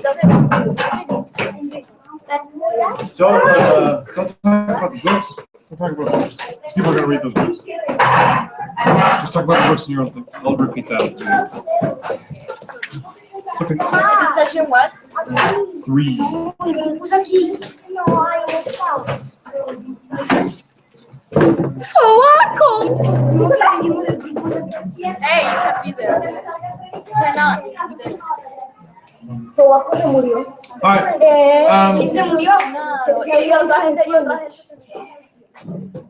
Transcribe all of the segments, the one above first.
Don't talk about the books. Don't talk about books. People are going to read those books. Just talk about the books in your own thing. I'll repeat that. Okay. Session what? 3. Sovaco! Hey, you can be there. Cannot. Sovaco se murió. All right. ¿Quién se murió?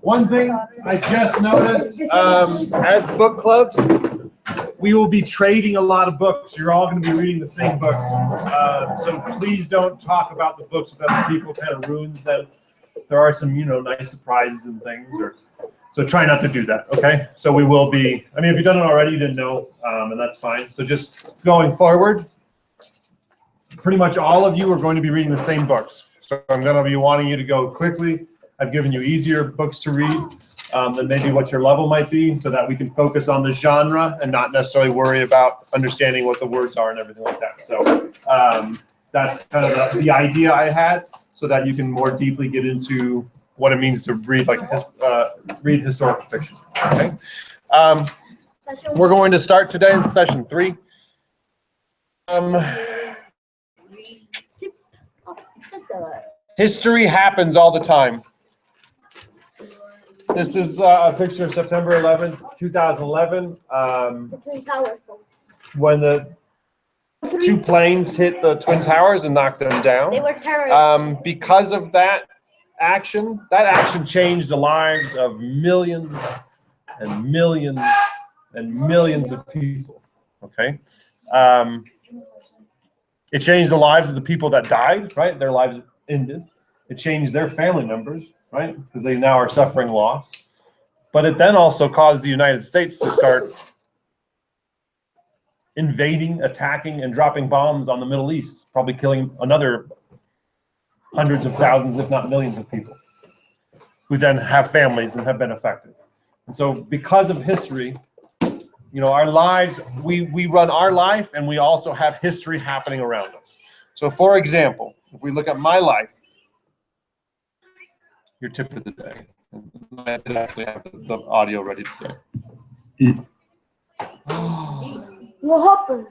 One thing I just noticed, as book clubs, we will be trading a lot of books. You're all going to be reading the same books. So please don't talk about the books with other people. It kind of ruins them. There are some, nice surprises and things. So try not to do that, okay? So we will be, if you've done it already, you didn't know, and that's fine. So just going forward, pretty much all of you are going to be reading the same books. So I'm going to be wanting you to go quickly. I've given you easier books to read than maybe what your level might be, so that we can focus on the genre and not necessarily worry about understanding what the words are and everything like that. So that's kind of the idea I had, so that you can more deeply get into what it means to read read historical fiction. Okay. We're going to start today in session 3. History happens all the time. This is a picture of September 11th, 2011, when the 2 planes hit the Twin Towers and knocked them down. They were terrorists. Because of that action changed the lives of millions and millions and millions of people. Okay. It changed the lives of the people that died, right? Their lives ended. It changed their family members, right? Because they now are suffering loss. But it then also caused the United States to start invading, attacking, and dropping bombs on the Middle East, probably killing another hundreds of thousands, if not millions of people, who then have families and have been affected. And so because of history, our lives, we run our life, and we also have history happening around us. So for example, if we look at my life, your tip of the day. I did actually have the audio ready today. What happened?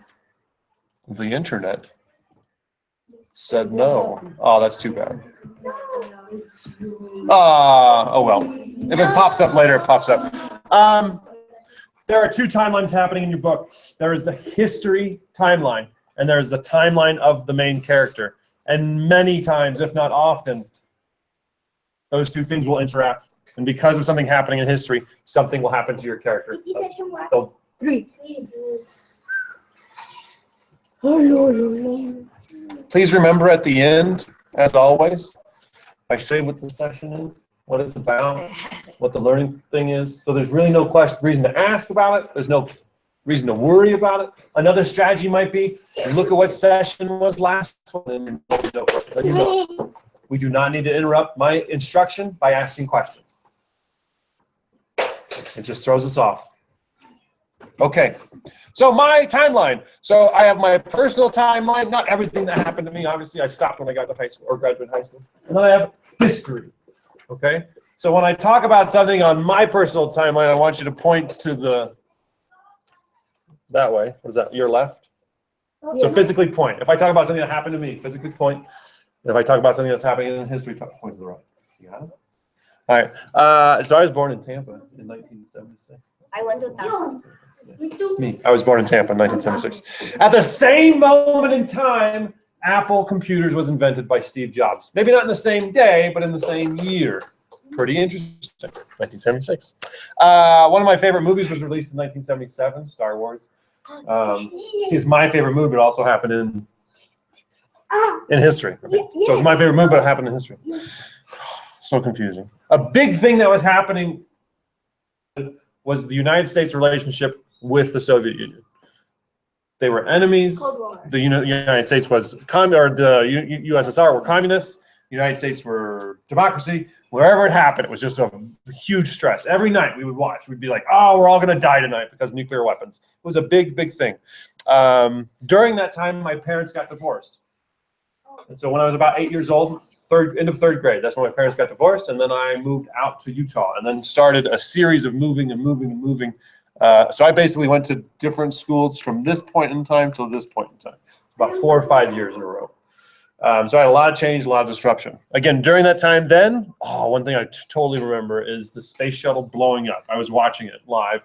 The internet said no. Oh, that's too bad. Oh well. If it pops up later, it pops up. There are 2 timelines happening in your book. There is the history timeline, and there is the timeline of the main character. And many times, if not often, those 2 things will interact. And because of something happening in history, something will happen to your character. So, 3. please remember at the end, as always, I say what the session is, what it's about, what the learning thing is. So there's really no reason to ask about it. There's no reason to worry about it. Another strategy might be, look at what session was last one, and we do not need to interrupt my instruction by asking questions. It just throws us off. Okay, so my timeline. So I have my personal timeline, not everything that happened to me. Obviously, I stopped when I got to high school or graduate high school. And then I have history. Okay, so when I talk about something on my personal timeline, I want you to point to that way. What is that? Your left? So physically point. If I talk about something that happened to me, physically point. And if I talk about something that's happening in history, point to the right. You got it? All right. So I was born in Tampa in 1976. I went to Tampa. Me. I was born in Tampa in 1976. At the same moment in time, Apple Computers was invented by Steve Jobs. Maybe not in the same day, but in the same year. Pretty interesting. 1976. One of my favorite movies was released in 1977, Star Wars. See, it's my favorite movie, but it also happened in history. Okay? So it's my favorite movie, but it happened in history. So confusing. A big thing that was happening was the United States relationship with the Soviet Union. They were enemies. The United States was the USSR were communists. The United States were democracy. Wherever it happened, it was just a huge stress. Every night we would watch. We'd be like, oh, we're all going to die tonight because of nuclear weapons. It was a big, big thing. During that time, my parents got divorced. And so when I was about 8 years old, end of third grade, that's when my parents got divorced, and then I moved out to Utah, and then started a series of moving. So I basically went to different schools from this point in time till this point in time, about 4 or 5 years in a row. So I had a lot of change, a lot of disruption. Again, during that time then, one thing I totally remember is the space shuttle blowing up. I was watching it live.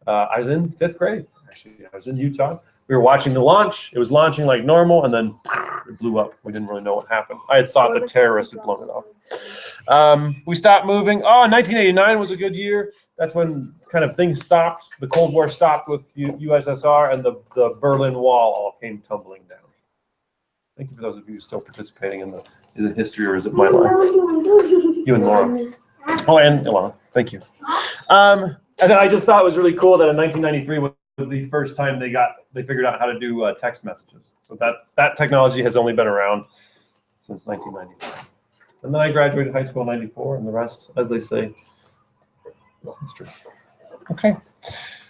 I was in 5th grade, actually. I was in Utah. We were watching the launch. It was launching like normal, and then it blew up. We didn't really know what happened. I had thought the terrorists had blown it off. We stopped moving. 1989 was a good year. That's when kind of things stopped. The Cold War stopped with USSR, and the Berlin Wall all came tumbling down. Thank you for those of you still participating in is it history or is it my life? You and Laura. Oh, and Ilana. Thank you. And then I just thought it was really cool that in 1993 was the first time they figured out how to do text messages. So that technology has only been around since 1993. And then I graduated high school in 94, and the rest, as they say, is history. Okay.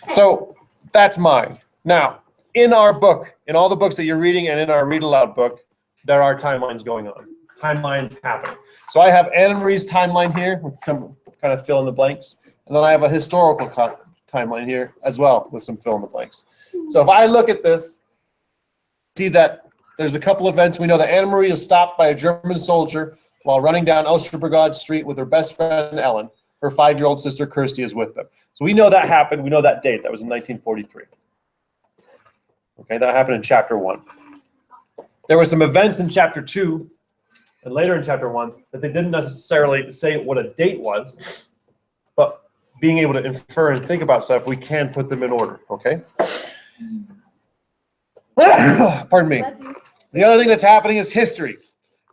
So that's mine. Now, in our book, in all the books that you're reading and in our read aloud book, there are timelines going on. Timelines happening. So I have Anna Marie's timeline here with some kind of fill in the blanks. And then I have a historical timeline here as well with some fill in the blanks. So if I look at this, see that there's a couple events. We know that Anna Marie is stopped by a German soldier while running down Osterbrigade Street with her best friend Ellen. Her 5-year-old sister Kirsty is with them. So we know that happened. We know that date. That was in 1943. Okay, that happened in chapter 1. There were some events in chapter 2 and later in chapter 1 that they didn't necessarily say what a date was, but being able to infer and think about stuff, we can put them in order, okay? Pardon me. The other thing that's happening is history.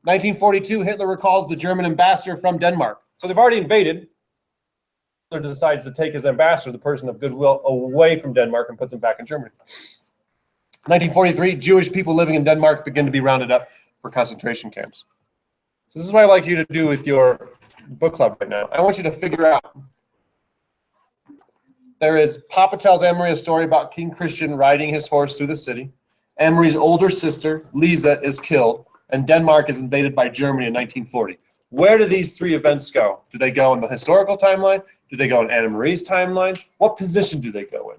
1942, Hitler recalls the German ambassador from Denmark. So they've already invaded. Hitler decides to take his ambassador, the person of goodwill, away from Denmark and puts him back in Germany. 1943, Jewish people living in Denmark begin to be rounded up for concentration camps. So this is what I'd like you to do with your book club right now. I want you to figure out. There is Papa tells Anne-Marie a story about King Christian riding his horse through the city. Anne-Marie's older sister, Lisa, is killed, and Denmark is invaded by Germany in 1940. Where do these 3 events go? Do they go in the historical timeline? Do they go in Anne-Marie's timeline? What position do they go in?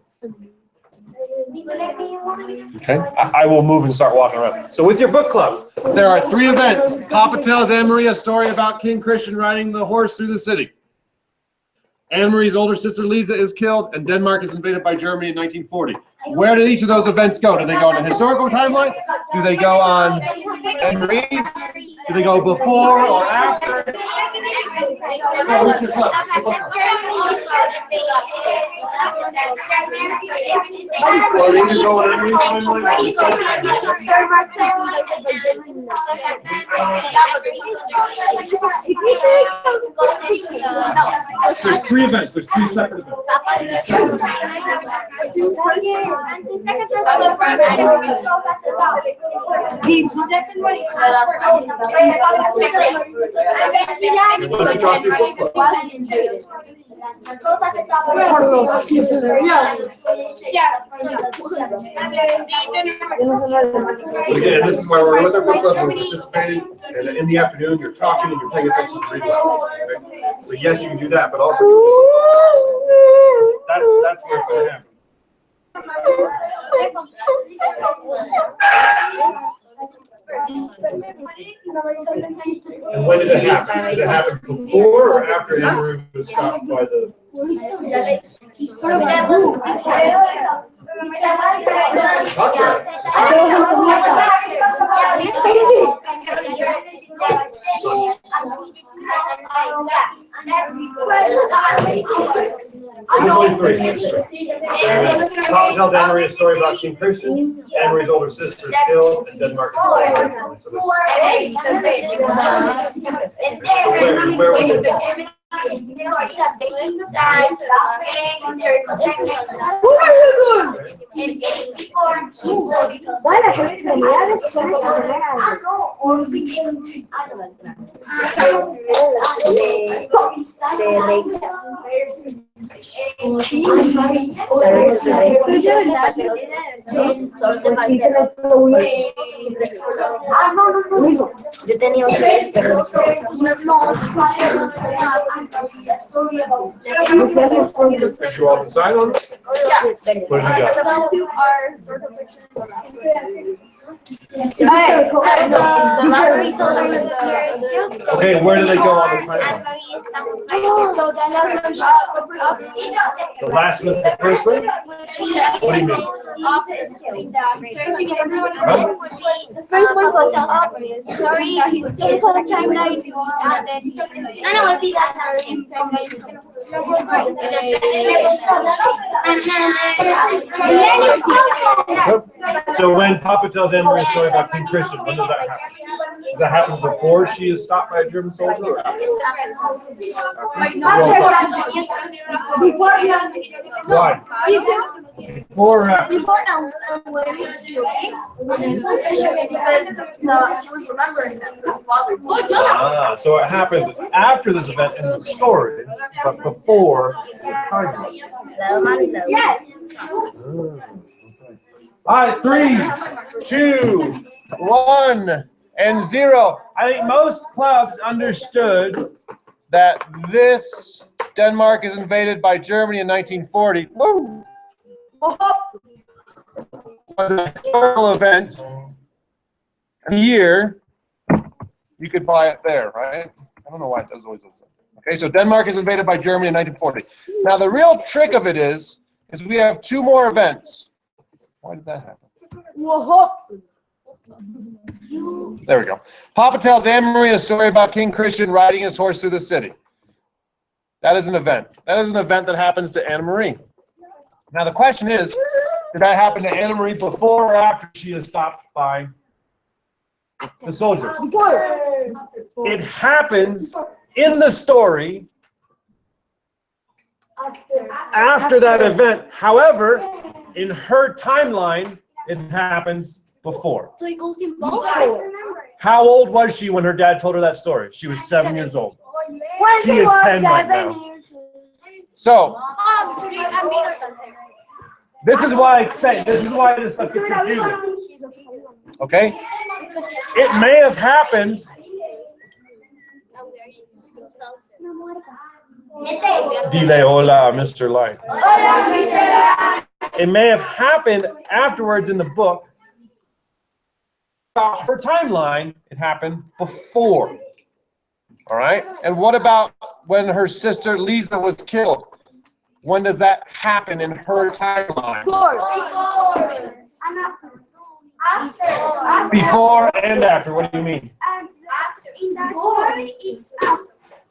Okay, I will move and start walking around. So with your book club, there are 3 events. Papa tells Anne-Marie a story about King Christian riding the horse through the city. Anne-Marie's older sister Lisa is killed, and Denmark is invaded by Germany in 1940. Where did each of those events go? Do they go on a historical timeline? Do they go on Anne-Marie's? Do they go before or after? Well, they can go on Anne-Marie's timeline. There's 3 events. There's 3 separate events. Again, this is where we're with our book club, we're participating, and in the afternoon you're talking and you're paying attention to read aloud. Okay? So yes, you can do that, but also that's where it's going to happen. And when did it happen? Did it happen before or after Anne-Marie was stopped by the? There's only 3. Papa tells Anne-Marie a story about King Christian. Anne-Marie's older sister is killed, and Denmark is invaded. So where was it? Yo tenía tres, pero Did you all decide on it? What did you got? Okay, where do they go on the timeline? The last was the first one? What do you mean? The first one was sorry, he's still timeline. I know what So when Papa tells Anne-Marie a story about King Christian, when does that happen? Does that happen before she is stopped by a German soldier or after? Why? Before or after? Ah, so it happened after this event in the story, but before the timeline. Yes. All right, 3, 2, 1, and 0. I think most clubs understood that this Denmark is invaded by Germany in 1940. Woo! Was a historical event. A year, you could buy it there, right? I don't know why it does always look like that. Okay, so Denmark is invaded by Germany in 1940. Now the real trick of it is we have 2 more events. Why did that happen? There we go. Papa tells Anne-Marie a story about King Christian riding his horse through the city. That is an event. That is an event that happens to Anne-Marie. Now the question is, did that happen to Anne-Marie before or after she is stopped by the soldiers? It happens in the story after that event. However, in her timeline, it happens before. So it goes in both. How old was she when her dad told her that story? She was 7 years old. She is 10 right now. So, this is why I say, this is why this stuff gets confusing. Okay? It may have happened. Dile hola, Mr. Light. It may have happened afterwards in the book. About her timeline, it happened before. All right? And what about when her sister Lisa was killed? When does that happen in her timeline? Before and after. What do you mean? In the story, it's after.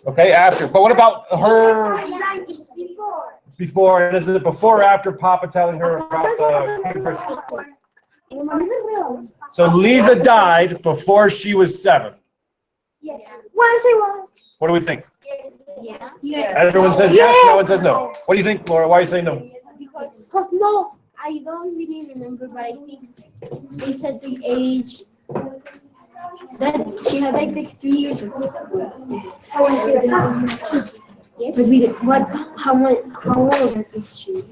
Okay, after. But what about her? It's before. It's before. And is it before or after Papa telling her about the King Christian? So Lisa died before she was 7. Yes. Once it was. What do we think? Yeah. Everyone says yes, no one says no. What do you think, Laura? Why are you saying no? Because no, I don't really remember, but I think they said the age that she had like 3 years ago. Yes. But we did, what? How old is she?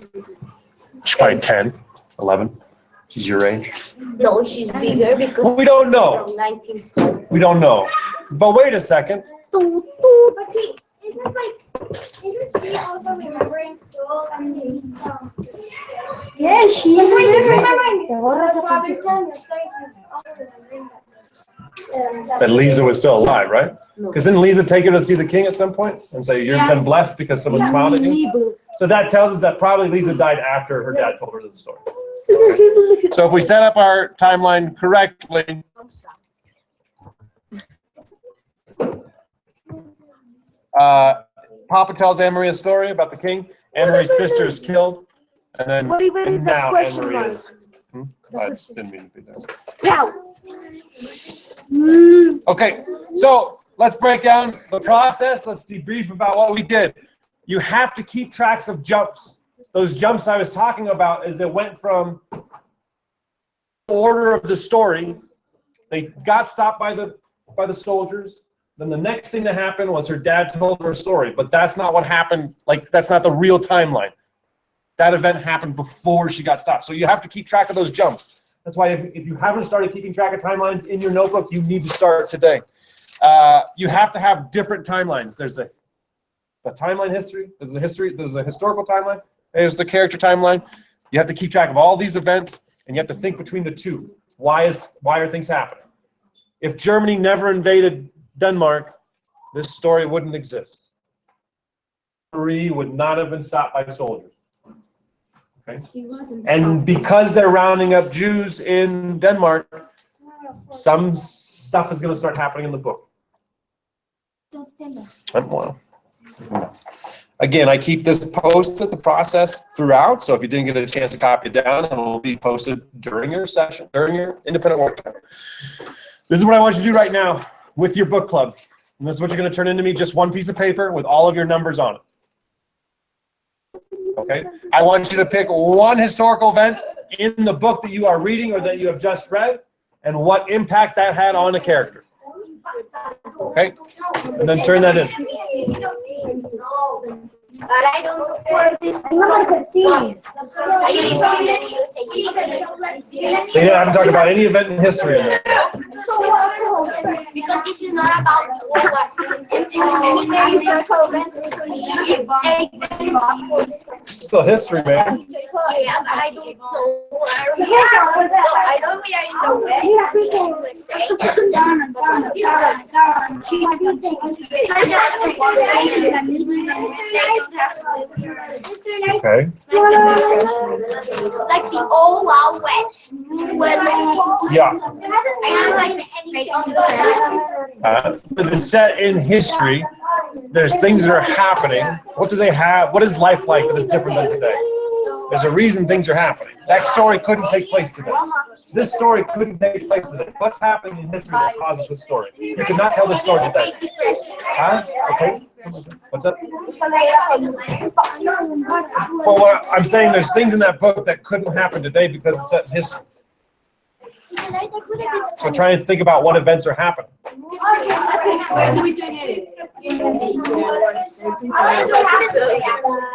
She's probably 10, 11. She's your age. No, she's bigger because Well, we don't know. 19. We don't know. But wait a second. But see, isn't she also remembering school and Lisa? Yeah, she But wait, is. remembering. That's why I've been telling the story, she's also remembering that. That Lisa was still alive, right? Because didn't Lisa take her to see the king at some point and say, you've been blessed because someone smiled at you? So that tells us that probably Lisa died after her dad told her the story. Okay. So if we set up our timeline correctly, Papa tells Anne-Marie a story about the king. Anne-Marie's sister is killed. And then and now Anne-Marie is... I didn't mean to be there. Okay, so let's break down the process. Let's debrief about what we did. You have to keep tracks of jumps. Those jumps I was talking about is it went from order of the story. They got stopped by the soldiers. Then the next thing that happened was her dad told her a story, but that's not what happened. Like, that's not the real timeline. that event happened before she got stopped. So you have to keep track of those jumps. That's why if you haven't started keeping track of timelines in your notebook, you need to start today. You have to have different timelines. There's a timeline history, there's a historical timeline, there's the character timeline. You have to keep track of all these events, and you have to think between the two. Why are things happening? If Germany never invaded Denmark, this story wouldn't exist. Marie would not have been stopped by soldiers. Okay? She wasn't. And because they're rounding up Jews in Denmark, some stuff is going to start happening in the book. Well, again, I keep this posted, the process throughout, so if you didn't get a chance to copy it down, it will be posted during your session, during your independent work time. This is what I want you to do right now with your book club. And this is what you're going to turn into me, just one piece of paper with all of your numbers on it. Okay? I want you to pick one historical event in the book that you are reading or that you have just read, and what impact that had on a character. Okay? And then turn that in. But I don't. I They haven't talked about any event in history in there. Because this is not about It's still history, man. Yeah, but I don't know. I know we are in the West, Okay. like the old Wild West. Yeah. I like But it's set in history. There's things that are happening. What do they have? What is life like that is different than today? There's a reason things are happening. That story couldn't take place today. This story couldn't take place today. What's happening in history that causes this story? You could not tell this story today. Huh? Okay. What's up? Well, what I'm saying, there's things in that book that couldn't happen today because it's set in history. So try and think about what events are happening. Where do we turn it?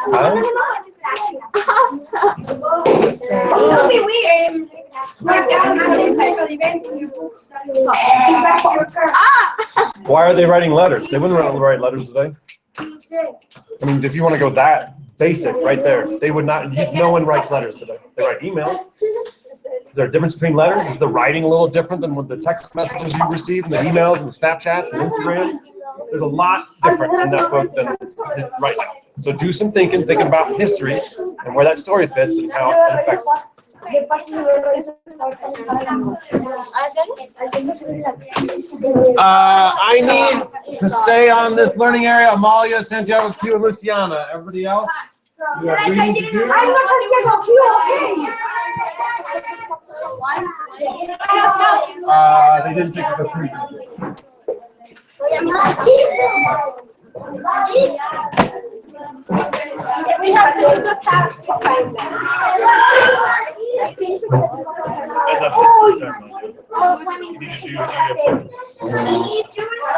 Huh? It'll be weird. Why are they writing letters? They wouldn't write letters today. I mean, if you want to go that basic right there, they would not. No one writes letters today. They write emails. Is there a difference between letters? Is the writing a little different than what the text messages you receive, and the emails, and the Snapchats, and Instagrams? There's a lot different in that book than right now. So do some thinking about history and where that story fits and how it affects it. I need to stay on this learning area. Amalia, Santiago, Q, and Luciana. Everybody else? You have reading to do? They didn't take the three. We have to do the cat. As a history timeline. You need to do your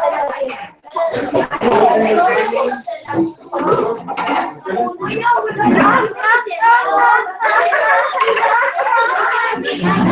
We know we're going to